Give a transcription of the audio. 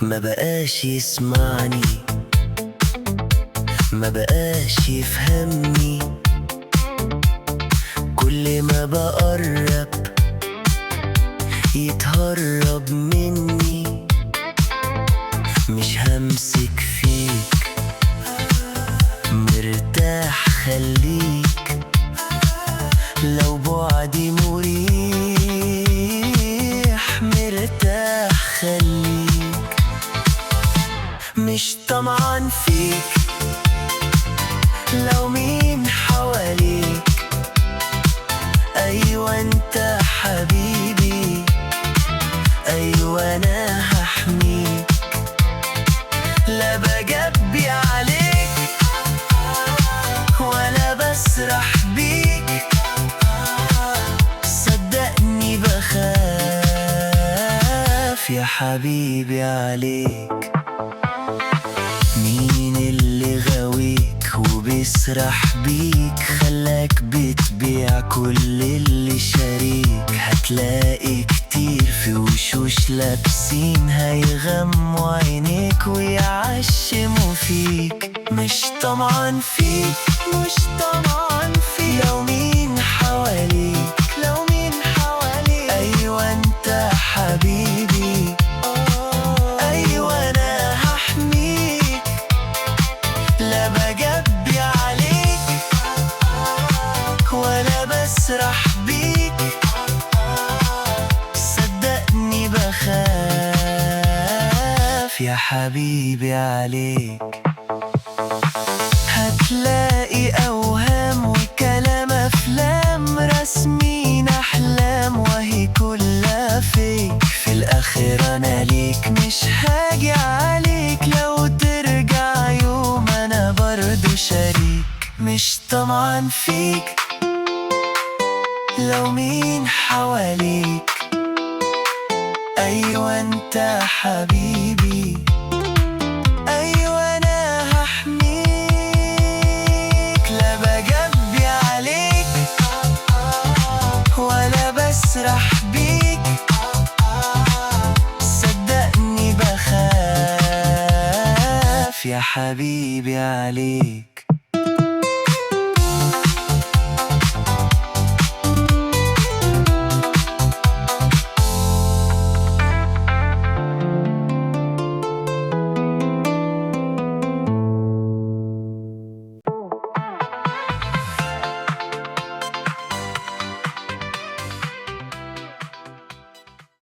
ما بقاش يسمعني، ما بقاش يفهمني. كل ما بقرب يتهرب مني. مش همسك فيك، مرتاح خليك. لو بعدي مريح، مرتاح خليك. مش طمعان فيك، لو مين حواليك. أيوة انت حبيبي، أيوة أنا هحميك. لا بجبي عليك ولا بسرح بيك. صدقني بخاف يا حبيبي عليك. مين اللي غاويك وبيسرح بيك؟ خلاك بتبيع كل اللي شاريك. هتلاقي كتير في وشوش لابسين هيغموا عينيك ويعشموا فيك. مش طمعان فيك، مش طمعان فيك. لو مين حواليك، لو مين حواليك. أيوة انت حبيبي، أيوة أنا هحميك. لا بجبي عليك ولا بسرح بيك. صدقني بخاف يا حبيبي عليك. هتلاقي أوهام وكلام أفلام، رسمين أحلام وهي كلها فيك. في الآخر أنا ليك مش هاجي عليك. لو ترجع يوم أنا برضو شريك. مش طمعان فيك، لو مين حواليك. أيوة انت حبيبي، أيوة أنا هحميك. لا بجبي عليك ولا بسرح بيك. صدقني بخاف يا حبيبي عليك.